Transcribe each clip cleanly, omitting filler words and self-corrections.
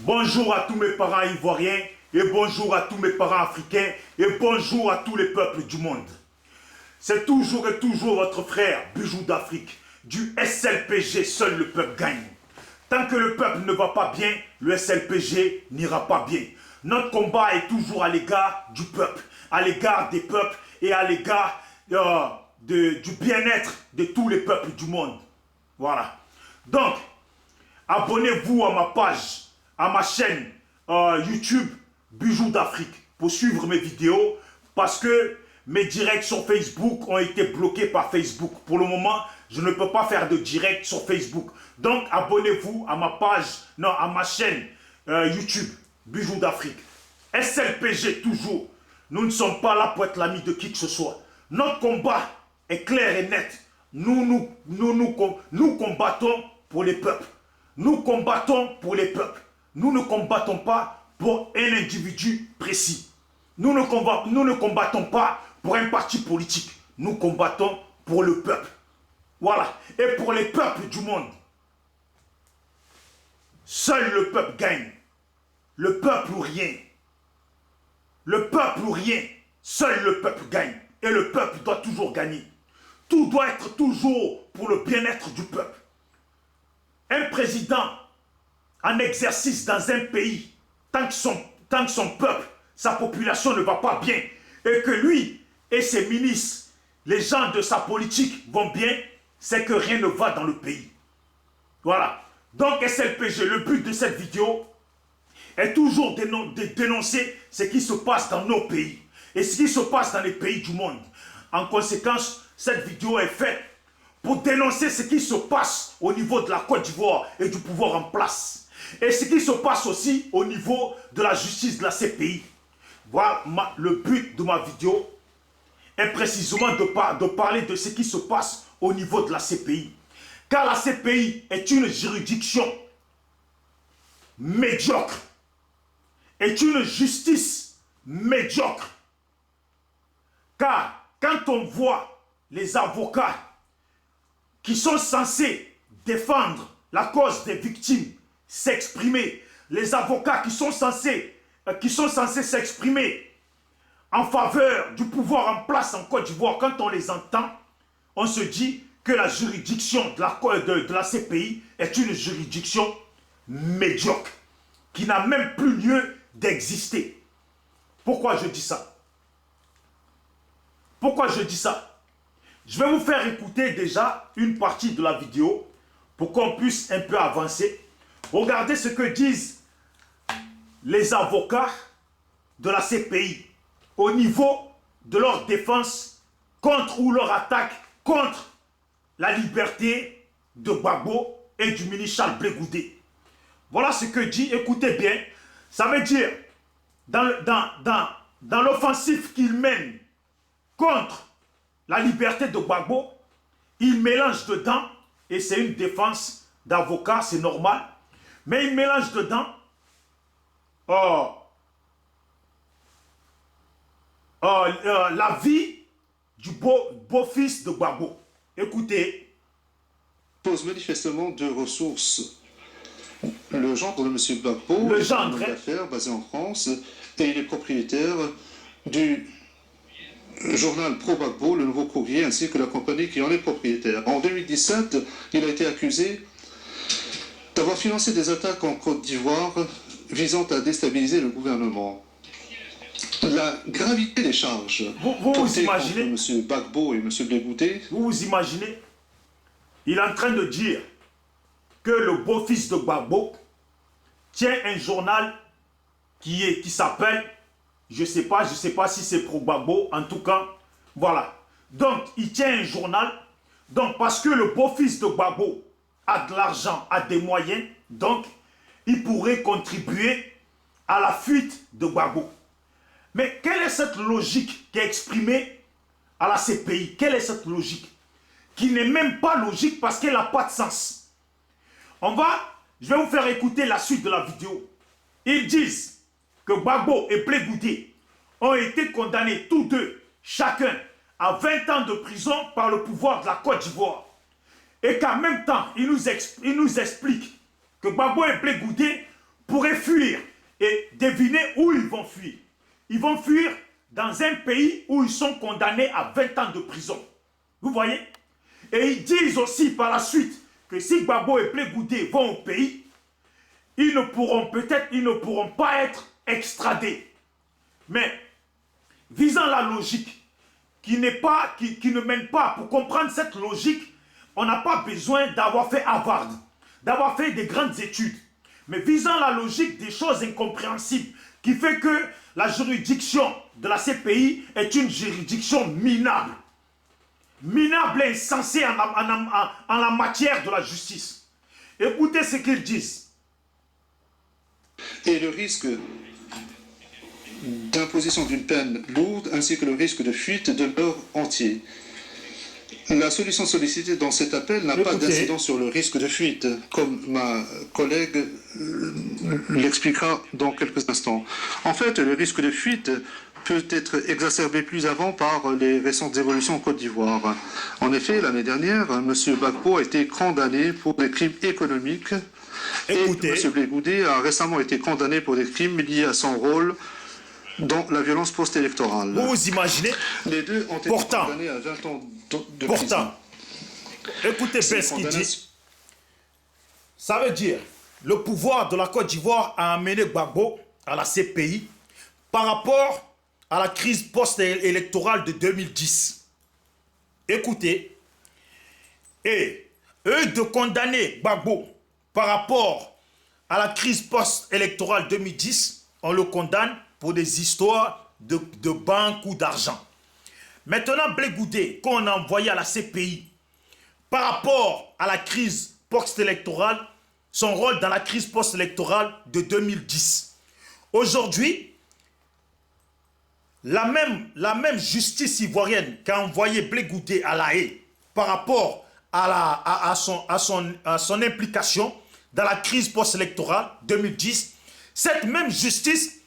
Bonjour à tous mes parents ivoiriens et bonjour à tous mes parents africains et bonjour à tous les peuples du monde. C'est toujours et toujours votre frère, Bijou d'Afrique, du SLPG, seul le peuple gagne. Tant que le peuple ne va pas bien, le SLPG n'ira pas bien. Notre combat est toujours à l'égard du peuple, à l'égard des peuples et à l'égard du bien-être de tous les peuples du monde. Voilà. Donc, abonnez-vous à ma page, à ma chaîne YouTube Bijou d'Afrique pour suivre mes vidéos parce que mes directs sur Facebook ont été bloqués par Facebook. Pour le moment, je ne peux pas faire de direct sur Facebook. Donc, abonnez-vous à ma page, non, à ma chaîne YouTube Bijou d'Afrique. SLPG toujours. Nous ne sommes pas là pour être l'ami de qui que ce soit. Notre combat est clair et net. Nous combattons pour les peuples. Nous combattons pour les peuples. Nous ne combattons pas pour un individu précis. Nous ne combattons pas pour un parti politique. Nous combattons pour le peuple. Voilà. Et pour les peuples du monde. Seul le peuple gagne. Le peuple ou rien. Le peuple ou rien. Seul le peuple gagne. Et le peuple doit toujours gagner. Tout doit être toujours pour le bien-être du peuple. Un président en exercice dans un pays, tant que son peuple, sa population ne va pas bien, et que lui et ses ministres, les gens de sa politique vont bien, c'est que rien ne va dans le pays. Voilà. Donc SLPG, le but de cette vidéo est toujours de dénoncer ce qui se passe dans nos pays et ce qui se passe dans les pays du monde. En conséquence, cette vidéo est faite pour dénoncer ce qui se passe au niveau de la Côte d'Ivoire et du pouvoir en place. Et ce qui se passe aussi au niveau de la justice de la CPI. Voilà, le but de ma vidéo est précisément de parler de ce qui se passe au niveau de la CPI. Car la CPI est une juridiction médiocre, est une justice médiocre. Car quand on voit les avocats qui sont censés défendre la cause des victimes s'exprimer, les avocats qui sont censés s'exprimer en faveur du pouvoir en place en Côte d'Ivoire, quand on les entend, on se dit que la juridiction de la CPI est une juridiction médiocre, qui n'a même plus lieu d'exister. Pourquoi je dis ça? Pourquoi je dis ça? Je vais vous faire écouter déjà une partie de la vidéo pour qu'on puisse un peu avancer. Regardez ce que disent les avocats de la CPI au niveau de leur défense contre ou leur attaque contre la liberté de Gbagbo et du ministre Charles Blé Goudé. Voilà ce que dit, écoutez bien, ça veut dire dans l'offensive qu'ils mènent contre la liberté de Gbagbo, ils mélangent dedans, et c'est une défense d'avocat, c'est normal, mais ils mélangent dedans la vie du beau-fils de Gbagbo. Écoutez. Pose manifestement de ressources. Le gendre de M. Gbagbo est un homme d'affaires basé en France et il est propriétaire du journal Pro-Gbagbo, le Nouveau Courrier, ainsi que la compagnie qui en est propriétaire. En 2017, il a été accusé d'avoir financé des attaques en Côte d'Ivoire visant à déstabiliser le gouvernement. La gravité des charges vous imaginez contre M. Gbagbo et M. Blé Goudé. Vous imaginez? Il est en train de dire que le beau-fils de Gbagbo tient un journal qui s'appelle, je sais pas si c'est pro Gbagbo, en tout cas, voilà. Donc, il tient un journal, donc parce que le beau-fils de Gbagbo a de l'argent, a des moyens, donc il pourrait contribuer à la fuite de Gbagbo. Mais quelle est cette logique qui est exprimée à la CPI? Quelle est cette logique? Qui n'est même pas logique parce qu'elle n'a pas de sens. Je vais vous faire écouter la suite de la vidéo. Ils disent que Gbagbo et Blé Goudé ont été condamnés tous deux, chacun, à 20 ans de prison par le pouvoir de la Côte d'Ivoire. Et qu'en même temps, ils nous expliquent que Gbagbo et Blé Goudé pourraient fuir. Et devinez où ils vont fuir. Ils vont fuir dans un pays où ils sont condamnés à 20 ans de prison. Vous voyez? Et ils disent aussi par la suite que si Gbagbo et Blé Goudé vont au pays, ils ne pourront pas être extradés. Mais, visant la logique, qui ne mène pas, pour comprendre cette logique, on n'a pas besoin d'avoir fait Harvard, d'avoir fait des grandes études. Mais visant la logique des choses incompréhensibles, qui fait que la juridiction de la CPI est une juridiction minable. Minable et insensée en la matière de la justice. Écoutez ce qu'ils disent. Et le risque d'imposition d'une peine lourde ainsi que le risque de fuite demeure entier. La solution sollicitée dans cet appel n'a pas d'incidence sur le risque de fuite, comme ma collègue l'expliquera dans quelques instants. En fait, le risque de fuite peut être exacerbé plus avant par les récentes évolutions en Côte d'Ivoire. En effet, l'année dernière, M. Gbagbo a été condamné pour des crimes économiques. Écoutez. Et M. Blé Goudé a récemment été condamné pour des crimes liés à son rôle dans la violence post-électorale. Vous vous imaginez? Les deux ont été condamnés à 20 ans de prison. Écoutez bien ce qu'il dit. Ça veut dire, le pouvoir de la Côte d'Ivoire a amené Gbagbo à la CPI par rapport à la crise post-électorale de 2010. Écoutez, et eux de condamner Gbagbo par rapport à la crise post-électorale 2010, on le condamne pour des histoires de banque ou d'argent. Maintenant, Blé Goudé, qu'on a envoyé à la CPI, par rapport à la crise post-électorale, son rôle dans la crise post-électorale de 2010. Aujourd'hui, la même justice ivoirienne qui a envoyé Blé Goudé à La Haye par rapport à son implication dans la crise post-électorale 2010, cette même justice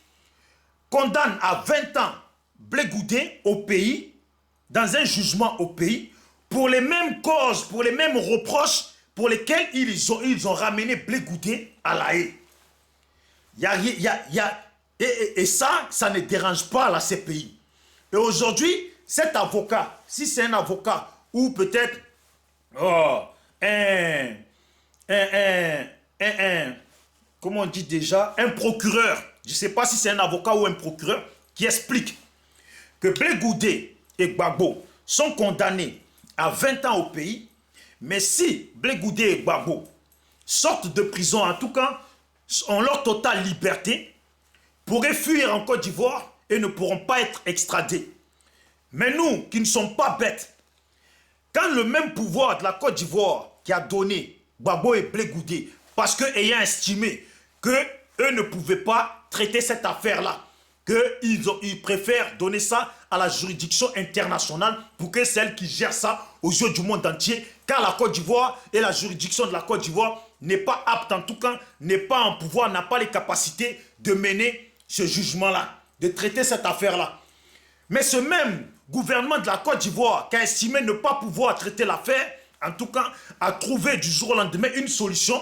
condamne à 20 ans Blé Goudé au pays, dans un jugement au pays, pour les mêmes causes, pour les mêmes reproches pour lesquels ils ont ramené Blé Goudé à La Haye. Et ça ne dérange pas la CPI. Et aujourd'hui, cet avocat, si c'est un avocat ou peut-être comment on dit déjà, un procureur, je ne sais pas si c'est un avocat ou un procureur, qui explique que Blé Goudé et Gbagbo sont condamnés à 20 ans au pays, mais si Blé Goudé et Gbagbo sortent de prison, en tout cas, ont leur totale liberté, pourraient fuir en Côte d'Ivoire et ne pourront pas être extradés. Mais nous, qui ne sommes pas bêtes, quand le même pouvoir de la Côte d'Ivoire qui a donné Gbagbo et Blé Goudé, parce qu'ayant estimé qu'eux ne pouvaient pas traiter cette affaire-là, qu'ils préfèrent donner ça à la juridiction internationale pour que celle qui gère ça aux yeux du monde entier, car la Côte d'Ivoire et la juridiction de la Côte d'Ivoire n'est pas apte, en tout cas, n'est pas en pouvoir, n'a pas les capacités de mener ce jugement-là, de traiter cette affaire-là. Mais ce même gouvernement de la Côte d'Ivoire qui a estimé ne pas pouvoir traiter l'affaire, en tout cas, a trouvé du jour au lendemain une solution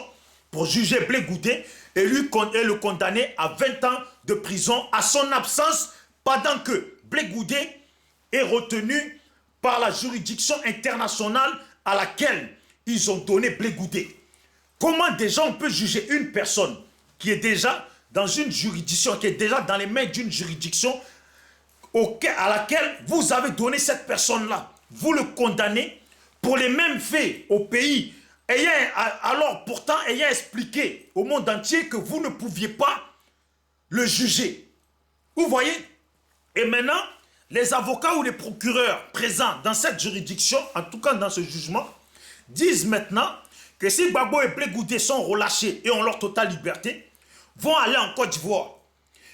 pour juger Blé Goudé et le condamner à 20 ans de prison à son absence pendant que Blé Goudé est retenu par la juridiction internationale à laquelle ils ont donné Blé Goudé. Comment déjà on peut juger une personne qui est déjà dans une juridiction, qui est déjà dans les mains d'une juridiction à laquelle vous avez donné cette personne-là, vous le condamnez pour les mêmes faits au pays, alors pourtant ayant expliqué au monde entier que vous ne pouviez pas le juger. Vous voyez? Et maintenant, les avocats ou les procureurs présents dans cette juridiction, en tout cas dans ce jugement, disent maintenant que si Gbagbo et Blé Goudé sont relâchés et ont leur totale liberté, vont aller en Côte d'Ivoire.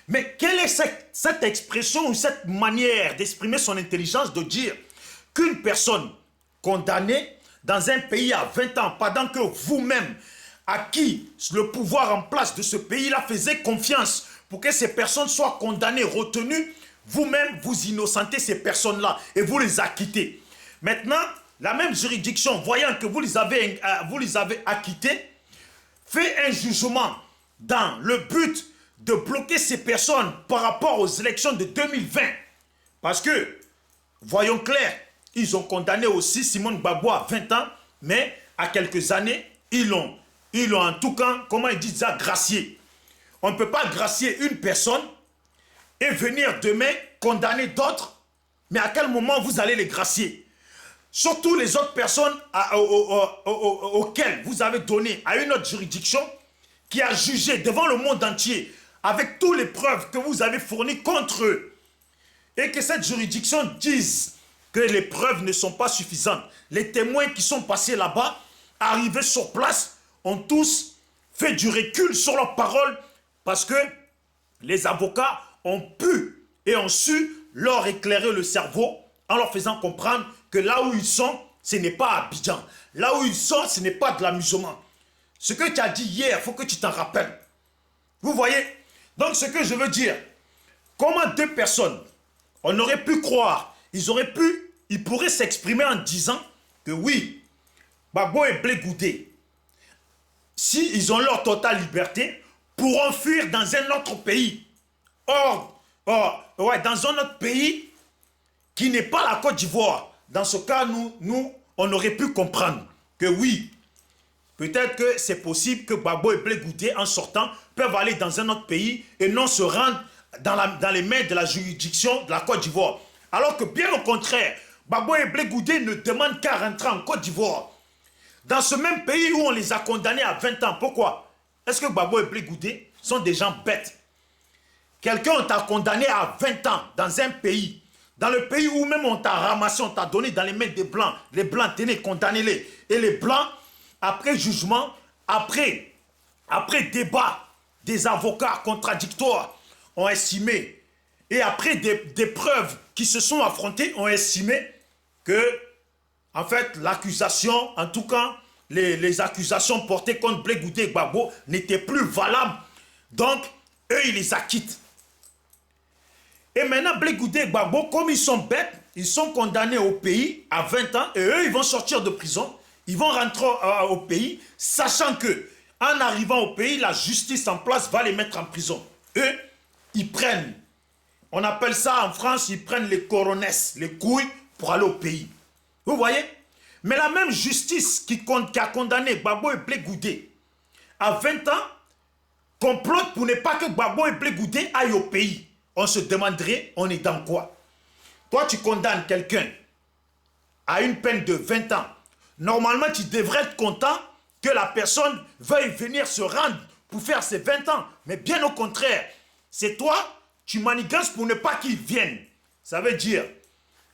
Mais quelle est cette expression ou cette manière d'exprimer son intelligence de dire qu'une personne condamnée dans un pays à 20 ans, pendant que vous-même, à qui le pouvoir en place de ce pays-là faisait confiance pour que ces personnes soient condamnées, retenues, vous-même, vous innocentez ces personnes-là et vous les acquittez. Maintenant, la même juridiction, voyant que vous les avez acquittés, fait un jugement dans le but de bloquer ces personnes par rapport aux élections de 2020. Parce que, voyons clair, ils ont condamné aussi Simone Gbagbo à 20 ans, mais à quelques années, ils l'ont en tout cas, comment ils disent ça, gracié. On ne peut pas gracier une personne et venir demain condamner d'autres, mais à quel moment vous allez les gracier? Surtout les autres personnes auxquelles vous avez donné à une autre juridiction qui a jugé devant le monde entier avec toutes les preuves que vous avez fournies contre eux. Et que cette juridiction dise que les preuves ne sont pas suffisantes. Les témoins qui sont passés là-bas, arrivés sur place, ont tous fait du recul sur leurs paroles parce que les avocats ont pu et ont su leur éclairer le cerveau en leur faisant comprendre que là où ils sont, ce n'est pas Abidjan. Là où ils sont, ce n'est pas de l'amusement. Ce que tu as dit hier, il faut que tu t'en rappelles. Vous voyez? Donc ce que je veux dire, comment deux personnes, on aurait pu croire, ils pourraient s'exprimer en disant que oui, Gbagbo et Blé Goudé, s'ils ont leur totale liberté, pourront fuir dans un autre pays. Or, dans un autre pays qui n'est pas la Côte d'Ivoire. Dans ce cas, nous, on aurait pu comprendre que oui, peut-être que c'est possible que Gbagbo et Blé Goudé, en sortant, peuvent aller dans un autre pays et non se rendre dans les mains de la juridiction de la Côte d'Ivoire. Alors que bien au contraire, Gbagbo et Blé Goudé ne demandent qu'à rentrer en Côte d'Ivoire. Dans ce même pays où on les a condamnés à 20 ans. Pourquoi? Est-ce que Gbagbo et Blé Goudé sont des gens bêtes? Quelqu'un t'a condamné à 20 ans dans un pays. Dans le pays où même on t'a ramassé, on t'a donné dans les mains des Blancs. Les Blancs, tenez, condamnez-les. Et les Blancs, après jugement, après débat des avocats contradictoires, ont estimé, et après des preuves qui se sont affrontées, ont estimé que, en fait, l'accusation, en tout cas, les accusations portées contre Blé Goudé et Gbagbo n'étaient plus valables. Donc, eux, ils les acquittent. Et maintenant, Blé Goudé et Gbagbo, comme ils sont bêtes, ils sont condamnés au pays à 20 ans, et eux, ils vont sortir de prison, ils vont rentrer au pays, sachant que, en arrivant au pays, la justice en place va les mettre en prison. Eux, ils prennent, on appelle ça en France, ils prennent les coronesses, les couilles, pour aller au pays. Vous voyez? Mais la même justice qui a condamné Gbagbo et Blé Goudé à 20 ans, complote pour ne pas que Gbagbo et Blé Goudé aillent au pays. On se demanderait, on est dans quoi? Toi, tu condamnes quelqu'un à une peine de 20 ans. Normalement, tu devrais être content que la personne veuille venir se rendre pour faire ses 20 ans. Mais bien au contraire, c'est toi, tu manigances pour ne pas qu'ils viennent. Ça veut dire,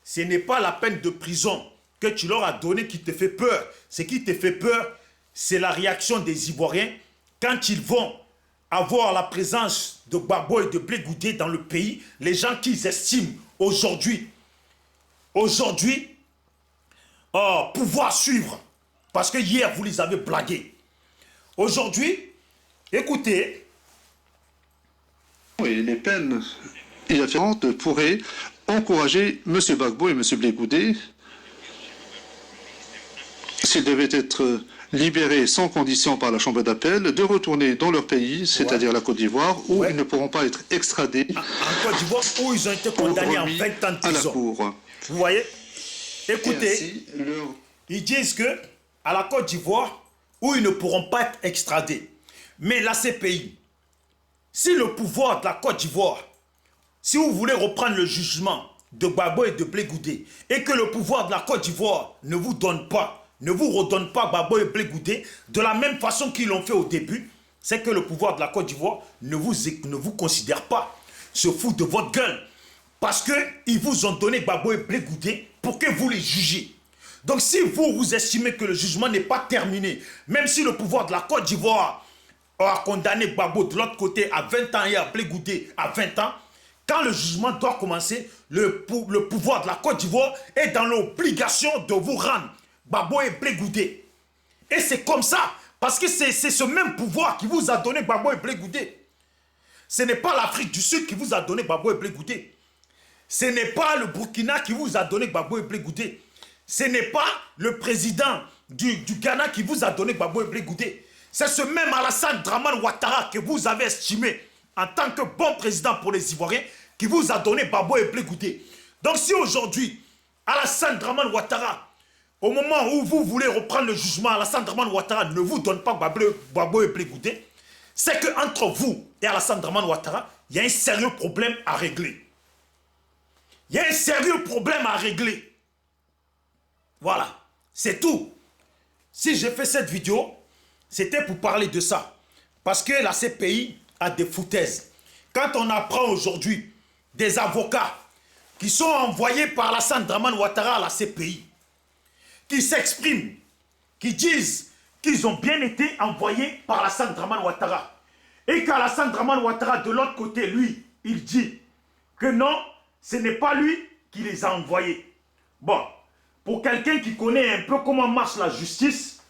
ce n'est pas la peine de prison que tu leur as donnée qui te fait peur. Ce qui te fait peur, c'est la réaction des Ivoiriens quand ils vont avoir la présence de Gbagbo et de Blé Goudé dans le pays, les gens qu'ils estiment aujourd'hui, pouvoir suivre. Parce que hier, vous les avez blagués. Aujourd'hui, écoutez. Oui, les peines différentes pourraient encourager M. Gbagbo et M. Blé Goudé, s'ils devaient être libérés sans condition par la Chambre d'appel, de retourner dans leur pays, c'est-à-dire la Côte d'Ivoire, où ils ne pourront pas être extradés. En Côte d'Ivoire, où ils ont été condamnés en 20 ans de prison. À la cour. Vous voyez? Écoutez, ainsi, ils disent que à la Côte d'Ivoire, où ils ne pourront pas être extradés. Mais la CPI, si le pouvoir de la Côte d'Ivoire, si vous voulez reprendre le jugement de Gbagbo et de Blé Goudé, et que le pouvoir de la Côte d'Ivoire ne vous donne pas, ne vous redonne pas Gbagbo et Blé Goudé, de la même façon qu'ils l'ont fait au début, c'est que le pouvoir de la Côte d'Ivoire ne vous considère pas, se fout de votre gueule. Parce qu'ils vous ont donné Gbagbo et Blé Goudé pour que vous les jugiez. Donc si vous estimez que le jugement n'est pas terminé, même si le pouvoir de la Côte d'Ivoire a condamné Gbagbo de l'autre côté à 20 ans et à Blé Goudé à 20 ans, quand le jugement doit commencer, le pouvoir de la Côte d'Ivoire est dans l'obligation de vous rendre Gbagbo et Blé Goudé. Et c'est comme ça, parce que c'est ce même pouvoir qui vous a donné Gbagbo et Blé Goudé. Ce n'est pas l'Afrique du Sud qui vous a donné Gbagbo et Blé Goudé. Ce n'est pas le Burkina qui vous a donné Gbagbo et Blé Goudé. Ce n'est pas le président du Ghana qui vous a donné Gbagbo et Blé Goudé. C'est ce même Alassane Dramane Ouattara que vous avez estimé en tant que bon président pour les Ivoiriens qui vous a donné Gbagbo et Blé Goudé. Donc si aujourd'hui, Alassane Dramane Ouattara, au moment où vous voulez reprendre le jugement, Alassane Dramane Ouattara ne vous donne pas Gbagbo et Blé Goudé, c'est qu'entre vous et Alassane Dramane Ouattara, il y a un sérieux problème à régler. Il y a un sérieux problème à régler. Voilà, c'est tout. Si j'ai fait cette vidéo, c'était pour parler de ça. Parce que la CPI a des foutaises. Quand on apprend aujourd'hui des avocats qui sont envoyés par Alassane Dramane Ouattara à la CPI, qui s'expriment, qui disent qu'ils ont bien été envoyés par Alassane Dramane Ouattara, et qu'Alassane Dramane Ouattara, de l'autre côté, lui, il dit que non, ce n'est pas lui qui les a envoyés. Bon, pour quelqu'un qui connaît un peu comment marche la justice,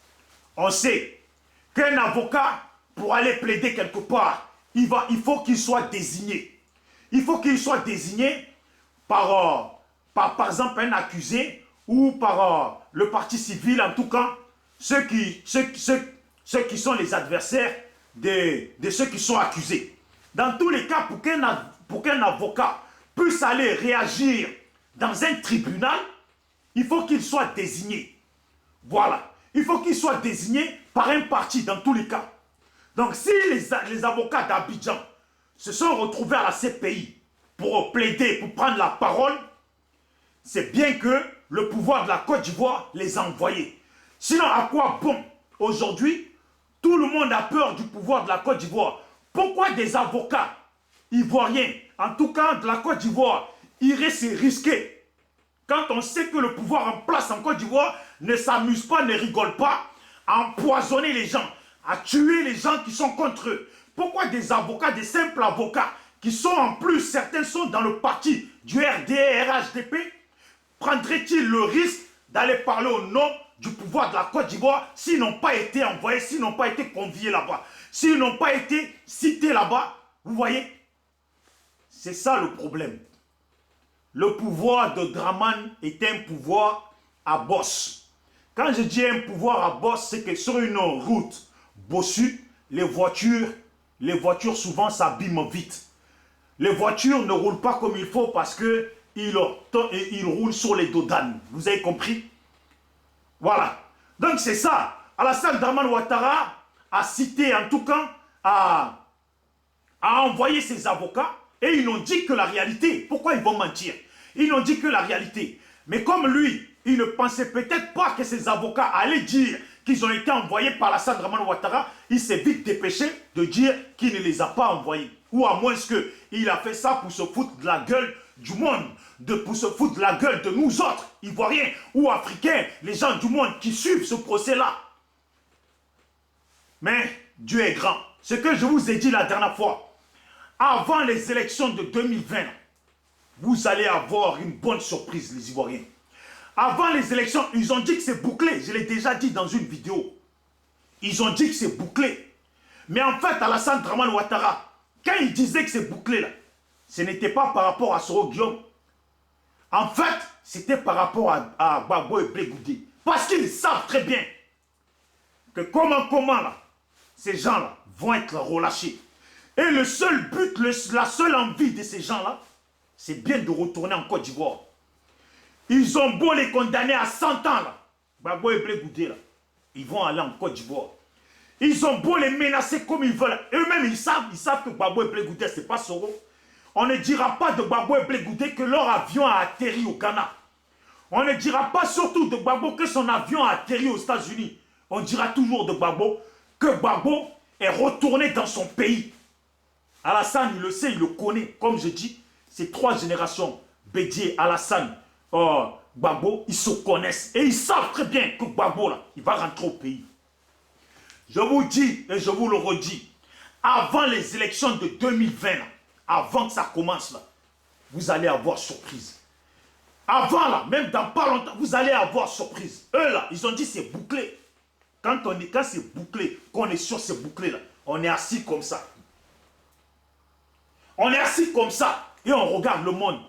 on sait qu'un avocat, pour aller plaider quelque part, il faut qu'il soit désigné. Il faut qu'il soit désigné par exemple un accusé ou par le parti civil, en tout cas, ceux qui sont les adversaires de ceux qui sont accusés. Dans tous les cas, pour qu'un avocat puisse aller réagir dans un tribunal, il faut qu'il soit désigné. Voilà. Il faut qu'il soit désigné par un parti dans tous les cas. Donc si les avocats d'Abidjan se sont retrouvés à la CPI pour plaider, pour prendre la parole, c'est bien que le pouvoir de la Côte d'Ivoire les a envoyés. Sinon, à quoi bon? Aujourd'hui, tout le monde a peur du pouvoir de la Côte d'Ivoire. Pourquoi des avocats ivoiriens, en tout cas de la Côte d'Ivoire, iraient se risquer quand on sait que le pouvoir en place en Côte d'Ivoire ne s'amuse pas, ne rigole pas, à empoisonner les gens, à tuer les gens qui sont contre eux? Pourquoi des avocats, des simples avocats, qui sont en plus, certains sont dans le parti du RDR, RHDP, prendraient-ils le risque d'aller parler au nom du pouvoir de la Côte d'Ivoire s'ils n'ont pas été envoyés, s'ils n'ont pas été conviés là-bas, s'ils n'ont pas été cités là-bas? Vous voyez? C'est ça le problème. Le pouvoir de Dramane est un pouvoir à bosse. Quand je dis un pouvoir à bosse, c'est que sur une route bossue, les voitures souvent s'abîment vite. Les voitures ne roulent pas comme il faut parce qu'ils roulent sur les dos d'âne. Vous avez compris? Voilà. Donc c'est ça. Alassane Dramane Ouattara a cité, en tout cas, a envoyé ses avocats et ils n'ont dit que la réalité. Pourquoi ils vont mentir? Ils n'ont dit que la réalité. Mais comme lui, il ne pensait peut-être pas que ses avocats allaient dire qu'ils ont été envoyés par Alassane Dramane Ouattara, il s'est vite dépêché de dire qu'il ne les a pas envoyés. Ou à moins qu'il a fait ça pour se foutre de la gueule du monde, pour se foutre de la gueule de nous autres, Ivoiriens ou Africains, les gens du monde qui suivent ce procès-là. Mais Dieu est grand. Ce que je vous ai dit la dernière fois, avant les élections de 2020, vous allez avoir une bonne surprise, les Ivoiriens. Avant les élections, ils ont dit que c'est bouclé. Je l'ai déjà dit dans une vidéo. Ils ont dit que c'est bouclé. Mais en fait, Alassane Dramane Ouattara, quand il disait que c'est bouclé, là, ce n'était pas par rapport à Soro Guillaume. En fait, c'était par rapport à Gbagbo et Blé Goudé. Parce qu'ils savent très bien que comment là, ces gens-là vont être relâchés. Et le seul but, la seule envie de ces gens-là, c'est bien de retourner en Côte d'Ivoire. Ils ont beau les condamner à 100 ans, là, Gbagbo et Blé Goudé, là, ils vont aller en Côte d'Ivoire. Ils ont beau les menacer comme ils veulent. Eux-mêmes, ils savent que Gbagbo et Blé Goudé, ce n'est pas Soro. On ne dira pas de Gbagbo et Blé Goudé que leur avion a atterri au Ghana. On ne dira pas surtout de Gbagbo que son avion a atterri aux États-Unis. On dira toujours de Gbagbo que Gbagbo est retourné dans son pays. Alassane, il le sait, il le connaît. Comme je dis, ces trois générations, Bédié, Alassane, Gbagbo, ils se connaissent. Et ils savent très bien que Gbagbo, là, il va rentrer au pays. Je vous dis et je vous le redis, avant les élections de 2020, là, avant que ça commence, là, vous allez avoir surprise. Avant, là, même dans pas longtemps, vous allez avoir surprise. Eux, là, ils ont dit c'est bouclé. Quand c'est bouclé, qu'on est sûr c'est bouclé, là, on est assis comme ça. On est assis comme ça et on regarde le monde.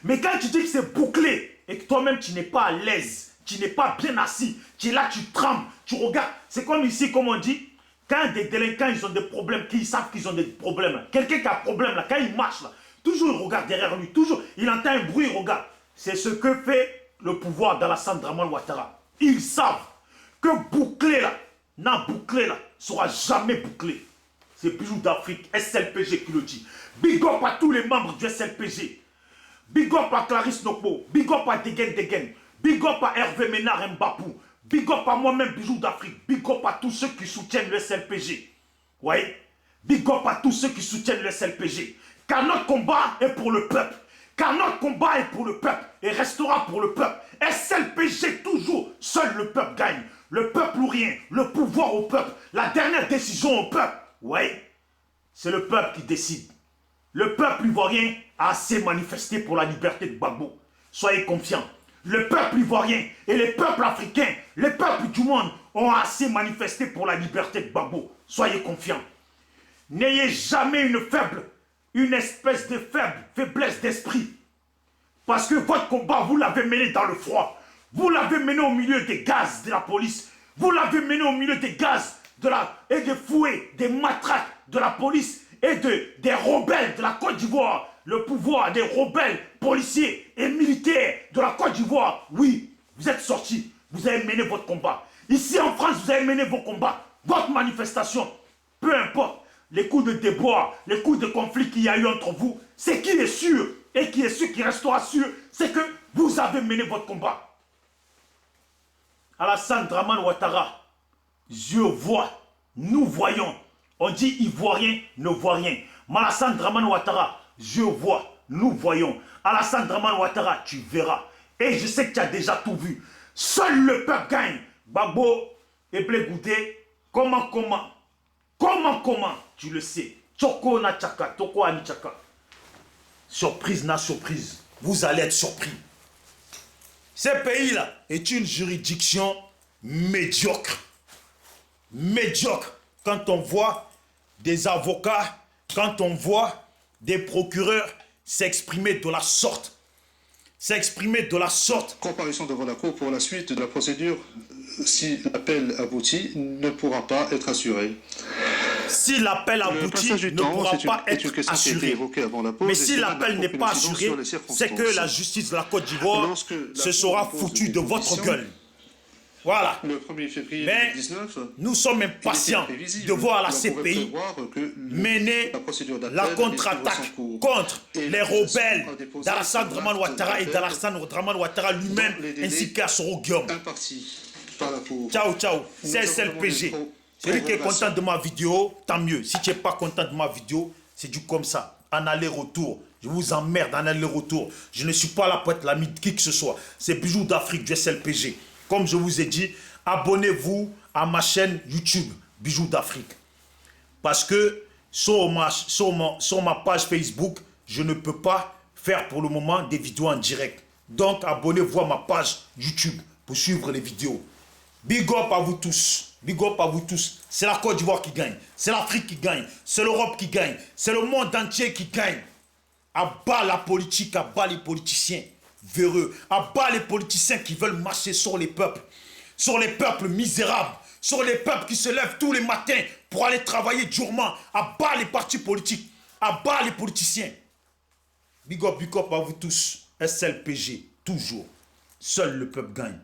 Mais quand tu dis que c'est bouclé et que toi-même tu n'es pas à l'aise, tu n'es pas bien assis, tu es là, tu trembles, tu regardes. C'est comme ici, comme on dit, Quand des délinquants, ils ont des problèmes, qu'ils savent qu'ils ont des problèmes, quelqu'un qui a un problème, là, quand il marche, là, toujours il regarde derrière lui, toujours, il entend un bruit, il regarde. C'est ce que fait le pouvoir d'Alassane Draman Ouattara. Ils savent que boucler là, sera jamais bouclé. C'est Bijou d'Afrique, SLPG qui le dit. Big up à tous les membres du SLPG. Big up à Clarisse Nokpo. Big up à Degen. Big up à Hervé Ménard Mbapou. Big up à moi-même, Bijou d'Afrique. Big up à tous ceux qui soutiennent le SLPG. Ouais. Big up à tous ceux qui soutiennent le SLPG. Car notre combat est pour le peuple. Car notre combat est pour le peuple et restera pour le peuple. SLPG toujours, seul le peuple gagne. Le peuple ou rien, le pouvoir au peuple, la dernière décision au peuple. Ouais, c'est le peuple qui décide. Le peuple ivoirien a assez manifesté pour la liberté de Gbagbo. Soyez confiants. Le peuple ivoirien et les peuples africains, les peuples du monde ont assez manifesté pour la liberté de Gbagbo. Soyez confiants. N'ayez jamais une espèce de faiblesse d'esprit. Parce que votre combat, vous l'avez mené dans le froid. Vous l'avez mené au milieu des gaz de la police. Vous l'avez mené au milieu des gaz et des fouets, des matraques de la police et des rebelles de la Côte d'Ivoire. Le pouvoir des rebelles policiers et militaires de la Côte d'Ivoire. Oui, vous êtes sortis. Vous avez mené votre combat. Ici en France, vous avez mené vos combats. Votre manifestation. Peu importe les coups de déboire, les coups de conflit qu'il y a eu entre vous. C'est qui est sûr et qui est sûr, qui restera sûr, c'est que vous avez mené votre combat. Alassane Draman Ouattara, je vois, nous voyons. On dit Ivoirien ne voit rien. Mais Alassane Draman Ouattara, je vois, nous voyons. Alassane Draman Ouattara, tu verras. Et je sais que tu as déjà tout vu. Seul le peuple gagne. Gbagbo et Blé Goudé, comment, tu le sais. Tchoko na tchaka, toko ani tchaka. Surprise na surprise, vous allez être surpris. Ce pays-là est une juridiction médiocre. Médiocre. Quand on voit des avocats, quand on voit des procureurs s'exprimer de la sorte. Comparution devant la Cour pour la suite de la procédure, si l'appel aboutit, ne pourra pas être assuré. Si l'appel aboutit, ne pourra pas être assuré. Mais si l'appel n'est pas assuré, c'est que la justice de la Côte d'Ivoire se sera foutue de votre gueule. Voilà. Le 1er février Mais 2019, nous sommes impatients de voir la CPI mener la contre-attaque contre les rebelles d'Alassane Draman Ouattara et d'Alassane Draman Ouattara lui-même ainsi qu'Assoro Guillaume. Ciao, ciao. C'est SLPG. Celui qui est content de ma vidéo, tant mieux. Si tu n'es pas content de ma vidéo, c'est du comme ça. En aller-retour. Je vous emmerde en aller-retour. Je ne suis pas là pour être l'ami de qui que ce soit. C'est Bijou d'Afrique du SLPG. Comme je vous ai dit, abonnez-vous à ma chaîne YouTube, Bijou d'Afrique. Parce que sur ma page Facebook, je ne peux pas faire pour le moment des vidéos en direct. Donc, abonnez-vous à ma page YouTube pour suivre les vidéos. Big up à vous tous. Big up à vous tous. C'est la Côte d'Ivoire qui gagne. C'est l'Afrique qui gagne. C'est l'Europe qui gagne. C'est le monde entier qui gagne. À bas la politique, à bas les politiciens véreux, à bas les politiciens qui veulent marcher sur les peuples misérables, sur les peuples qui se lèvent tous les matins pour aller travailler durement, à bas les partis politiques, à bas les politiciens. Big up à vous tous. SLPG, toujours. Seul le peuple gagne.